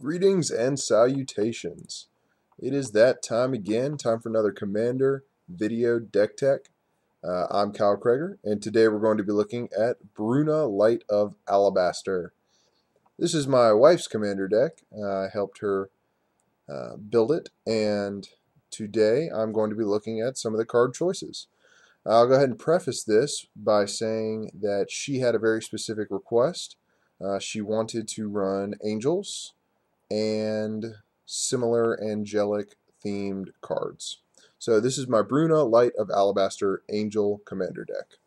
Greetings and salutations. It is that time again, time for another Commander video deck tech. I'm Kyle Krager, and today we're going to be looking at Bruna Light of Alabaster. This is my wife's Commander deck. I helped her build it, and today I'm going to be looking at some of the card choices. I'll go ahead and preface this by saying that she had a very specific request. She wanted to run Angels and similar angelic themed cards. So this is my Bruna Light of Alabaster Angel Commander deck.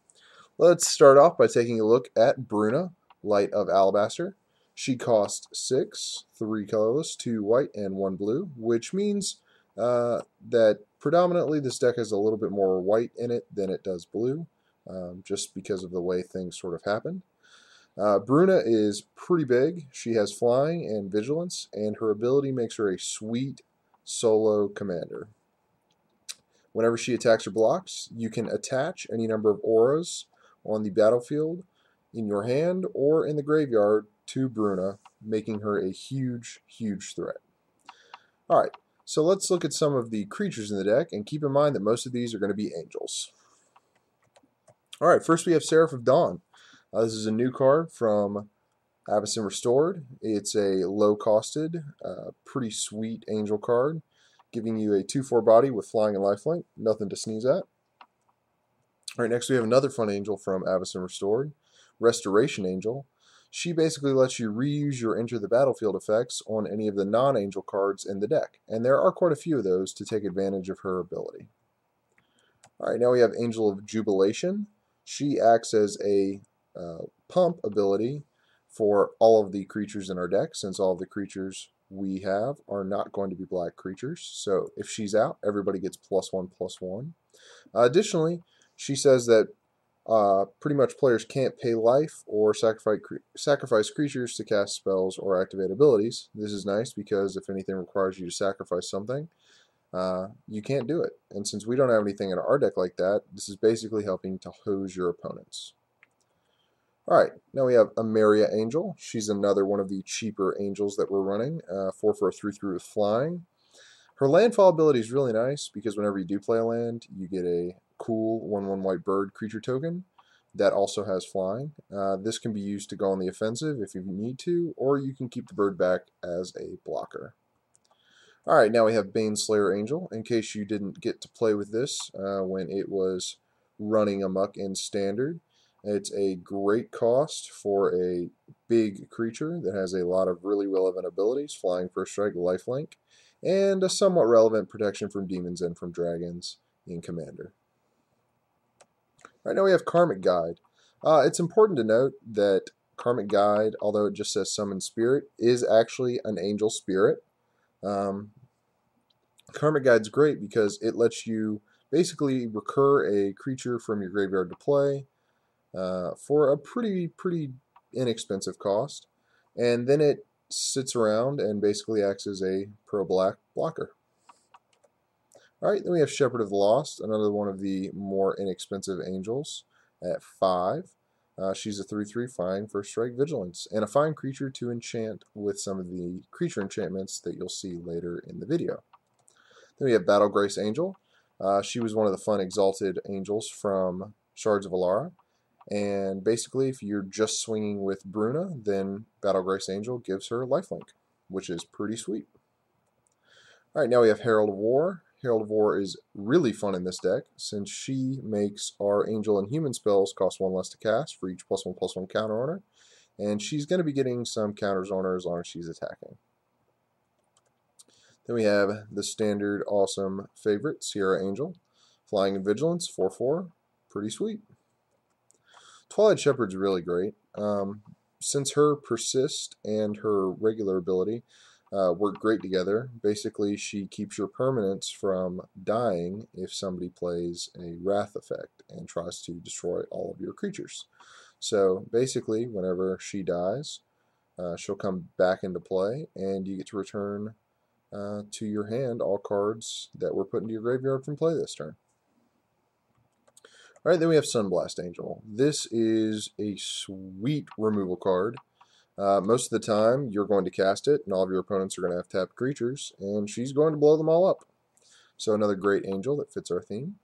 Let's start off by taking a look at Bruna Light of Alabaster. She costs 6, 3 colorless, 2 white, and 1 blue, which means that predominantly this deck has a little bit more white in it than it does blue, just because of the way things sort of happen. Bruna is pretty big. She has flying and vigilance, and her ability makes her a sweet solo commander. Whenever she attacks or blocks, you can attach any number of auras on the battlefield, in your hand, or in the graveyard to Bruna, making her a huge, huge threat. Alright, so let's look at some of the creatures in the deck, and keep in mind that most of these are going to be angels. Alright, first we have Seraph of Dawn. This is a new card from Avacyn Restored. It's a low-costed, pretty sweet angel card, giving you a 2/4 body with flying and lifelink. Nothing to sneeze at. Alright, next we have another fun angel from Avacyn Restored, Restoration Angel. She basically lets you reuse your Enter the Battlefield effects on any of the non-angel cards in the deck, and there are quite a few of those to take advantage of her ability. Alright, now we have Angel of Jubilation. She acts as a pump ability for all of the creatures in our deck, since all of the creatures we have are not going to be black creatures. So if she's out, everybody gets +1/+1. Additionally, she says that pretty much players can't pay life or sacrifice creatures to cast spells or activate abilities. This is nice because if anything requires you to sacrifice something, you can't do it. And since we don't have anything in our deck like that, this is basically helping to hose your opponents. Alright, now we have Ameria Angel. She's another one of the cheaper angels that we're running, 4 for a 3/3 with flying. Her landfall ability is really nice because whenever you do play a land, you get a cool 1/1 white bird creature token that also has flying. This can be used to go on the offensive if you need to, or you can keep the bird back as a blocker. Alright, now we have Baneslayer Angel. In case you didn't get to play with this when it was running amok in Standard, it's a great cost for a big creature that has a lot of really relevant abilities, flying, first strike, lifelink, and a somewhat relevant protection from demons and from dragons in Commander. Right now we have Karmic Guide. It's important to note that Karmic Guide, although it just says Summon Spirit, is actually an angel spirit. Karmic Guide's great because it lets you basically recur a creature from your graveyard to play, for a pretty inexpensive cost, and then it sits around and basically acts as a pro-black blocker. Alright, then we have Shepherd of the Lost, another one of the more inexpensive angels at 5. She's a 3/3 flying, first strike, vigilance, and a fine creature to enchant with some of the creature enchantments that you'll see later in the video. Then we have Battle Grace Angel. She was one of the fun exalted angels from Shards of Alara. And basically, if you're just swinging with Bruna, then Battle Grace Angel gives her lifelink, which is pretty sweet. Alright, now we have Herald of War. Herald of War is really fun in this deck, since she makes our angel and human spells cost 1 less to cast for each +1/+1 counter on her. And she's going to be getting some counters on her as long as she's attacking. Then we have the standard awesome favorite, Sierra Angel. Flying and Vigilance, 4/4. Pretty sweet. Twilight Shepherd's really great. Since her Persist and her regular ability work great together, basically she keeps your permanents from dying if somebody plays a Wrath effect and tries to destroy all of your creatures. So basically, whenever she dies, she'll come back into play, and you get to return to your hand all cards that were put into your graveyard from play this turn. Alright, then we have Sunblast Angel. This is a sweet removal card. Most of the time, you're going to cast it, and all of your opponents are going to have tapped creatures, and she's going to blow them all up. So another great angel that fits our theme.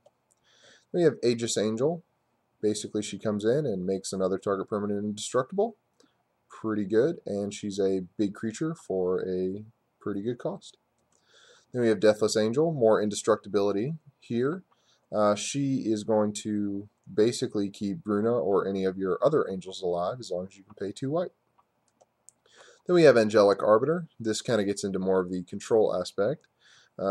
Then we have Aegis Angel. Basically, she comes in and makes another target permanent indestructible. Pretty good, and she's a big creature for a pretty good cost. Then we have Deathless Angel, more indestructibility here. She is going to basically keep Bruna or any of your other angels alive as long as you can pay 2 white. Then we have Angelic Arbiter. This kind of gets into more of the control aspect.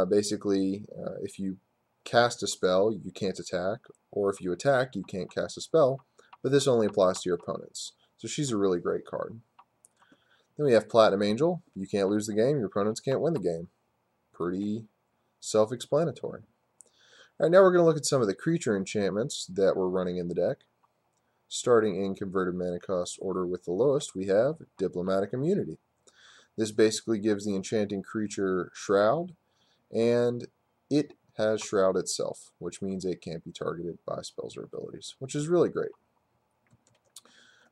Basically, if you cast a spell, you can't attack, or if you attack, you can't cast a spell, but this only applies to your opponents. So she's a really great card. Then we have Platinum Angel. You can't lose the game, your opponents can't win the game. Pretty self-explanatory. All right, now we're going to look at some of the creature enchantments that we're running in the deck. Starting in converted mana cost order with the lowest, we have Diplomatic Immunity. This basically gives the enchanting creature Shroud, and it has Shroud itself, which means it can't be targeted by spells or abilities, which is really great.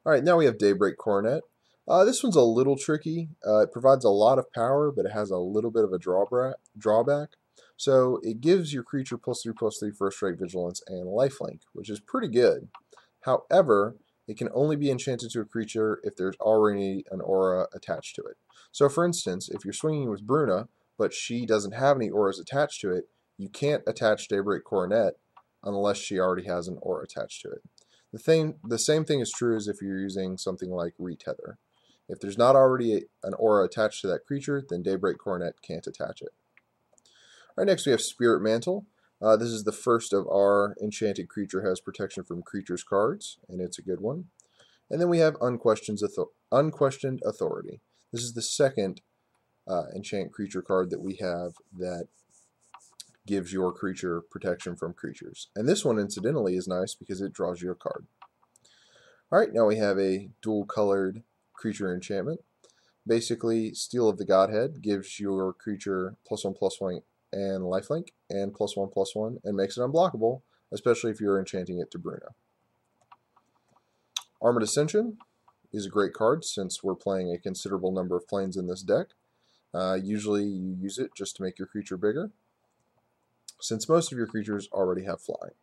All right, now we have Daybreak Coronet. This one's a little tricky. It provides a lot of power, but it has a little bit of a drawback. So it gives your creature +3/+3 first strike, vigilance, and lifelink, which is pretty good. However, it can only be enchanted to a creature if there's already an aura attached to it. So for instance, if you're swinging with Bruna, but she doesn't have any auras attached to it, you can't attach Daybreak Coronet unless she already has an aura attached to it. The same thing is true as if you're using something like Retether. If there's not already an aura attached to that creature, then Daybreak Coronet can't attach it. All right, next we have Spirit Mantle. This is the first of our enchanted creature has protection from creatures cards, and it's a good one. And then we have Unquestioned Authority. This is the second enchant creature card that we have that gives your creature protection from creatures. And this one, incidentally, is nice because it draws you a card. All right, now we have a dual-colored creature enchantment. Basically, Steel of the Godhead gives your creature +1/+1 and lifelink, and +1/+1, and makes it unblockable, especially if you're enchanting it to Bruna. Armored Ascension is a great card since we're playing a considerable number of planes in this deck. Usually you use it just to make your creature bigger, since most of your creatures already have flying.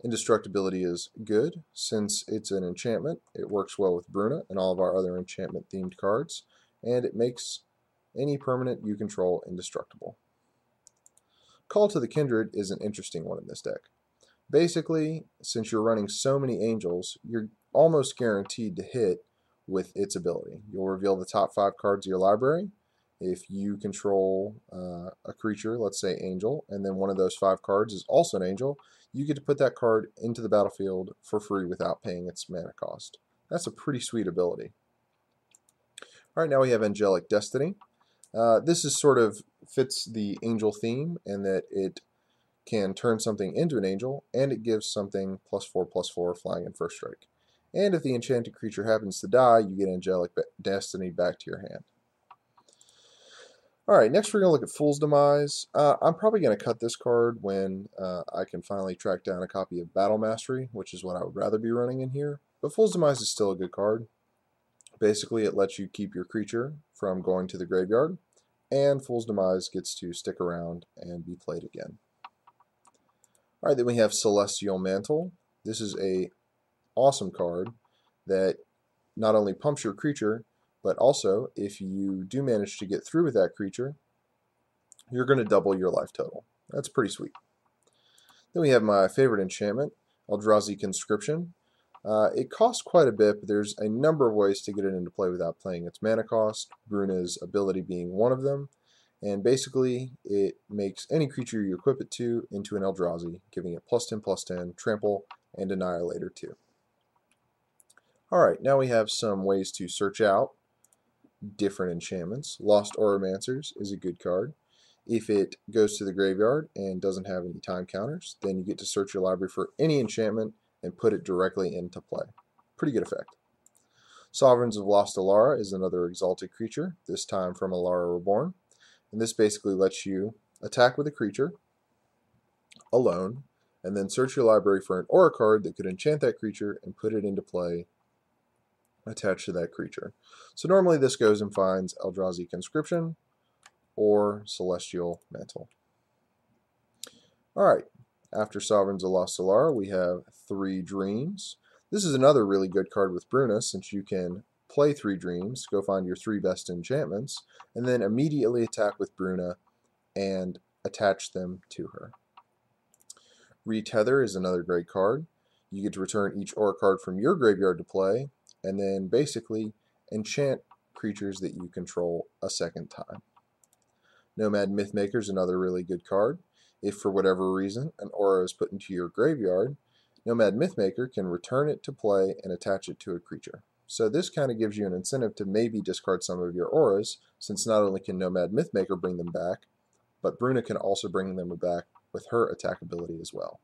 Indestructibility is good since it's an enchantment. It works well with Bruna and all of our other enchantment themed cards, and it makes any permanent you control indestructible. Call to the Kindred is an interesting one in this deck. Basically, since you're running so many angels, you're almost guaranteed to hit with its ability. You'll reveal the top 5 cards of your library. If you control a creature, let's say Angel, and then one of those 5 cards is also an Angel, you get to put that card into the battlefield for free without paying its mana cost. That's a pretty sweet ability. All right, now we have Angelic Destiny. This is sort of fits the angel theme in that it can turn something into an angel, and it gives something +4/+4 flying and first strike. And if the enchanted creature happens to die, you get Angelic Destiny back to your hand. Alright, next we're going to look at Fool's Demise. I'm probably going to cut this card when I can finally track down a copy of Battle Mastery, which is what I would rather be running in here. But Fool's Demise is still a good card. Basically, it lets you keep your creature from going to the graveyard, and Fool's Demise gets to stick around and be played again. Alright, then we have Celestial Mantle. This is a awesome card that not only pumps your creature, but also if you do manage to get through with that creature, you're going to double your life total. That's pretty sweet. Then we have my favorite enchantment, Eldrazi Conscription. It costs quite a bit, but there's a number of ways to get it into play without playing its mana cost, Bruna's ability being one of them. And basically, it makes any creature you equip it to into an Eldrazi, giving it +10/+10, trample, and Annihilator too. Alright, now we have some ways to search out different enchantments. Lost Auramancers is a good card. If it goes to the graveyard and doesn't have any time counters, then you get to search your library for any enchantment and put it directly into play. Pretty good effect. Sovereigns of Lost Alara is another exalted creature, this time from Alara Reborn. And this basically lets you attack with a creature alone, and then search your library for an aura card that could enchant that creature and put it into play attached to that creature. So normally this goes and finds Eldrazi Conscription or Celestial Mantle. Alright, after Sovereigns of Lost Solara, we have 3 Dreams. This is another really good card with Bruna, since you can play 3 Dreams, go find your 3 best enchantments, and then immediately attack with Bruna and attach them to her. Retether is another great card. You get to return each aura card from your graveyard to play, and then basically enchant creatures that you control a second time. Nomad Mythmaker is another really good card. If for whatever reason an aura is put into your graveyard, Nomad Mythmaker can return it to play and attach it to a creature. So this kind of gives you an incentive to maybe discard some of your auras, since not only can Nomad Mythmaker bring them back, but Bruna can also bring them back with her attack ability as well.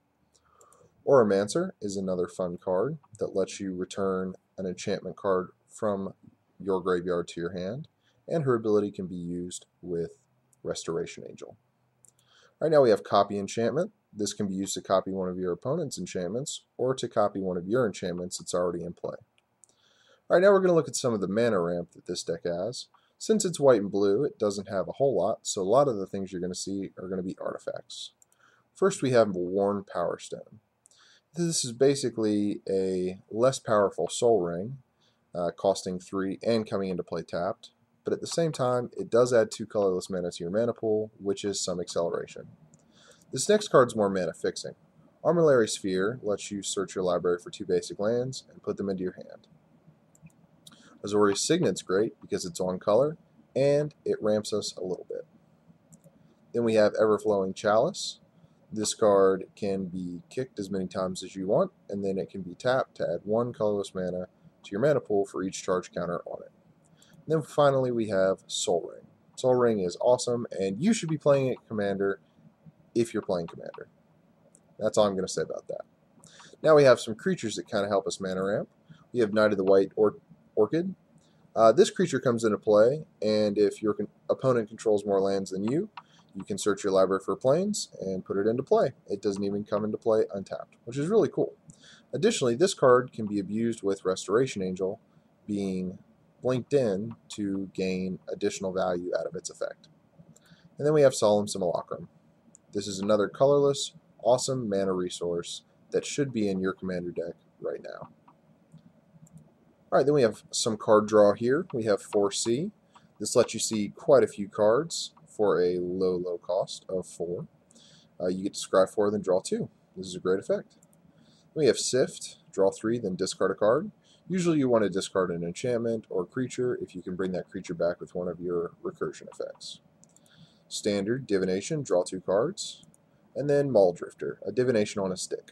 Auramancer is another fun card that lets you return an enchantment card from your graveyard to your hand, and her ability can be used with Restoration Angel. Right now we have Copy Enchantment. This can be used to copy one of your opponent's enchantments or to copy one of your enchantments that's already in play. Alright, now we're going to look at some of the mana ramp that this deck has. Since it's white and blue, it doesn't have a whole lot, so a lot of the things you're going to see are going to be artifacts. First we have Worn Power Stone. This is basically a less powerful Soul Ring, costing 3 and coming into play tapped, but at the same time it does add 2 colorless mana to your mana pool, which is some acceleration. This next card is more mana fixing. Armillary Sphere lets you search your library for 2 basic lands and put them into your hand. Azorius Signet's great because it's on color and it ramps us a little bit. Then we have Everflowing Chalice. This card can be kicked as many times as you want, and then it can be tapped to add 1 colorless mana to your mana pool for each charge counter on it. And then finally we have Soul Ring. Soul Ring is awesome, and you should be playing it Commander if you're playing Commander. That's all I'm going to say about that. Now we have some creatures that kind of help us mana ramp. We have Knight of the White Orchid. This creature comes into play, and if your opponent controls more lands than you can search your library for planes and put it into play. It doesn't even come into play untapped, which is really cool. Additionally, this card can be abused with Restoration Angel being blinked in to gain additional value out of its effect. And then we have Solemn Simulacrum. This is another colorless, awesome mana resource that should be in your Commander deck right now. Alright, then we have some card draw here. We have 4C. This lets you see quite a few cards for a low cost of 4. You get to scry 4, then draw 2. This is a great effect. We have Sift, draw 3, then discard a card. Usually you want to discard an enchantment or creature if you can bring that creature back with one of your recursion effects. Standard, Divination, draw 2 cards. And then Mauldrifter, a divination on a stick.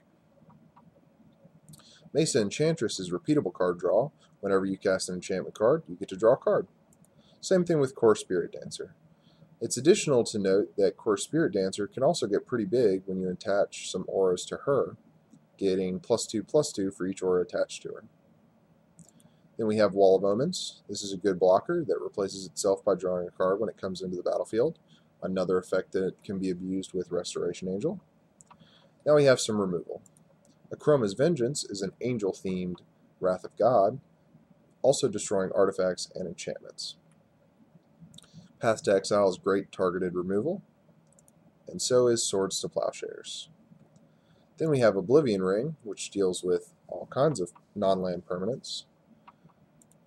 Mesa Enchantress is repeatable card draw. Whenever you cast an enchantment card, you get to draw a card. Same thing with Core Spirit Dancer. It's additional to note that Core Spirit Dancer can also get pretty big when you attach some auras to her, getting +2/+2 for each aura attached to her. Then we have Wall of Omens. This is a good blocker that replaces itself by drawing a card when it comes into the battlefield. Another effect that can be abused with Restoration Angel. Now we have some removal. Akroma's Vengeance is an angel-themed Wrath of God, also destroying artifacts and enchantments. Path to Exile is great targeted removal, and so is Swords to Plowshares. Then we have Oblivion Ring, which deals with all kinds of non-land permanents.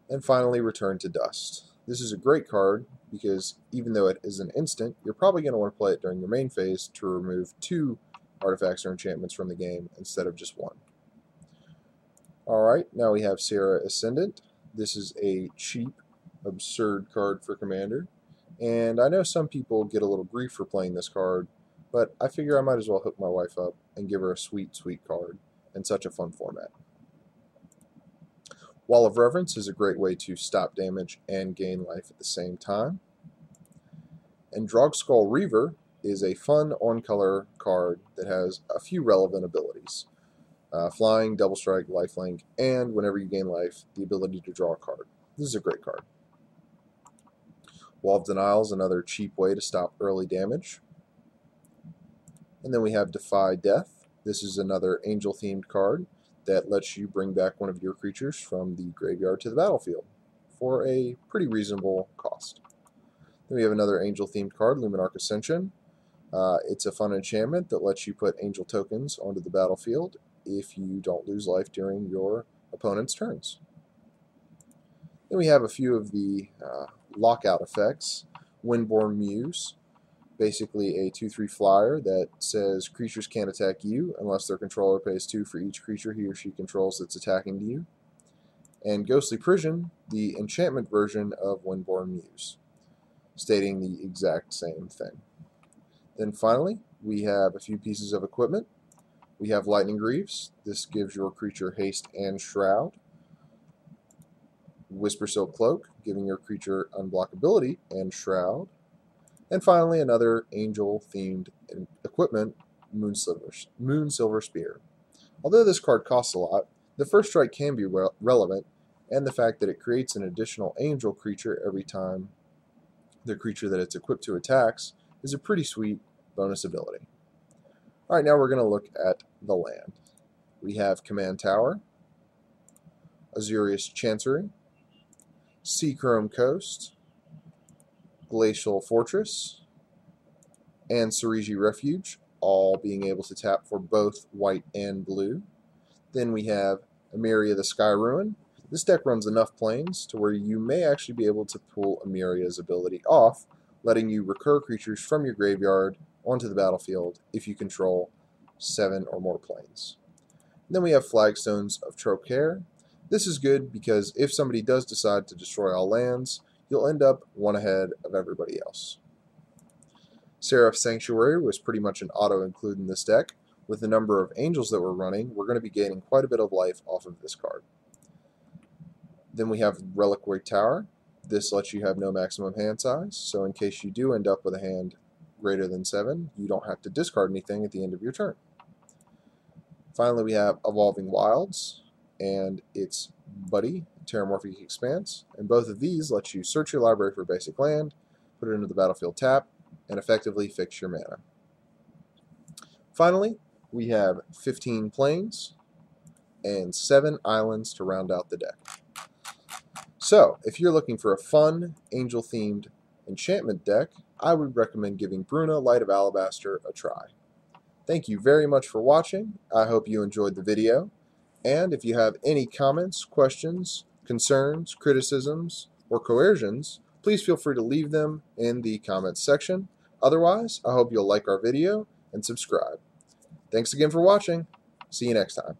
And finally, Return to Dust. This is a great card because even though it is an instant, you're probably going to want to play it during your main phase to remove 2 artifacts or enchantments from the game instead of just 1. Alright, now we have Sierra Ascendant. This is a cheap, absurd card for Commander. And I know some people get a little grief for playing this card, but I figure I might as well hook my wife up and give her a sweet, sweet card in such a fun format. Wall of Reverence is a great way to stop damage and gain life at the same time. And Drogskull Reaver is a fun on-color card that has a few relevant abilities. Flying, Double Strike, Lifelink, and whenever you gain life, the ability to draw a card. This is a great card. Wall of Denial is another cheap way to stop early damage. And then we have Defy Death. This is another angel-themed card that lets you bring back one of your creatures from the graveyard to the battlefield for a pretty reasonable cost. Then we have another angel-themed card, Luminarch Ascension. It's a fun enchantment that lets you put angel tokens onto the battlefield if you don't lose life during your opponent's turns. Then we have a few of the lockout effects. Windborn Muse, basically a 2/3 flyer that says creatures can't attack you unless their controller pays 2 for each creature he or she controls that's attacking you. And Ghostly Prison, the enchantment version of Windborn Muse, stating the exact same thing. Then finally, we have a few pieces of equipment. We have Lightning Greaves. This gives your creature haste and shroud. Whisper Silk Cloak, giving your creature unblockability and shroud. And finally, another angel-themed equipment, Moonsilver Spear. Although this card costs a lot, the first strike can be relevant, and the fact that it creates an additional angel creature every time the creature that it's equipped to attacks is a pretty sweet bonus ability. Alright, now we're going to look at the land. We have Command Tower, Azurius Chancery, Seachrome Coast, Glacial Fortress, and Serigi Refuge, all being able to tap for both white and blue. Then we have Emeria the Sky Ruin. This deck runs enough planes to where you may actually be able to pull Emeria's ability off, letting you recur creatures from your graveyard onto the battlefield if you control 7 or more planes. And then we have Flagstones of Trocaire. This is good because if somebody does decide to destroy all lands, you'll end up one ahead of everybody else. Seraph Sanctuary was pretty much an auto-include in this deck. With the number of angels that we're running, we're going to be gaining quite a bit of life off of this card. Then we have Reliquary Tower. This lets you have no maximum hand size, so in case you do end up with a hand greater than 7, you don't have to discard anything at the end of your turn. Finally, we have Evolving Wilds and its buddy, Terramorphic Expanse, and both of these let you search your library for basic land, put it into the battlefield tap, and effectively fix your mana. Finally, we have 15 planes and 7 islands to round out the deck. So, if you're looking for a fun, angel-themed enchantment deck, I would recommend giving Bruna Light of Alabaster a try. Thank you very much for watching. I hope you enjoyed the video. And if you have any comments, questions, concerns, criticisms, or coercions, please feel free to leave them in the comments section. Otherwise, I hope you'll like our video and subscribe. Thanks again for watching. See you next time.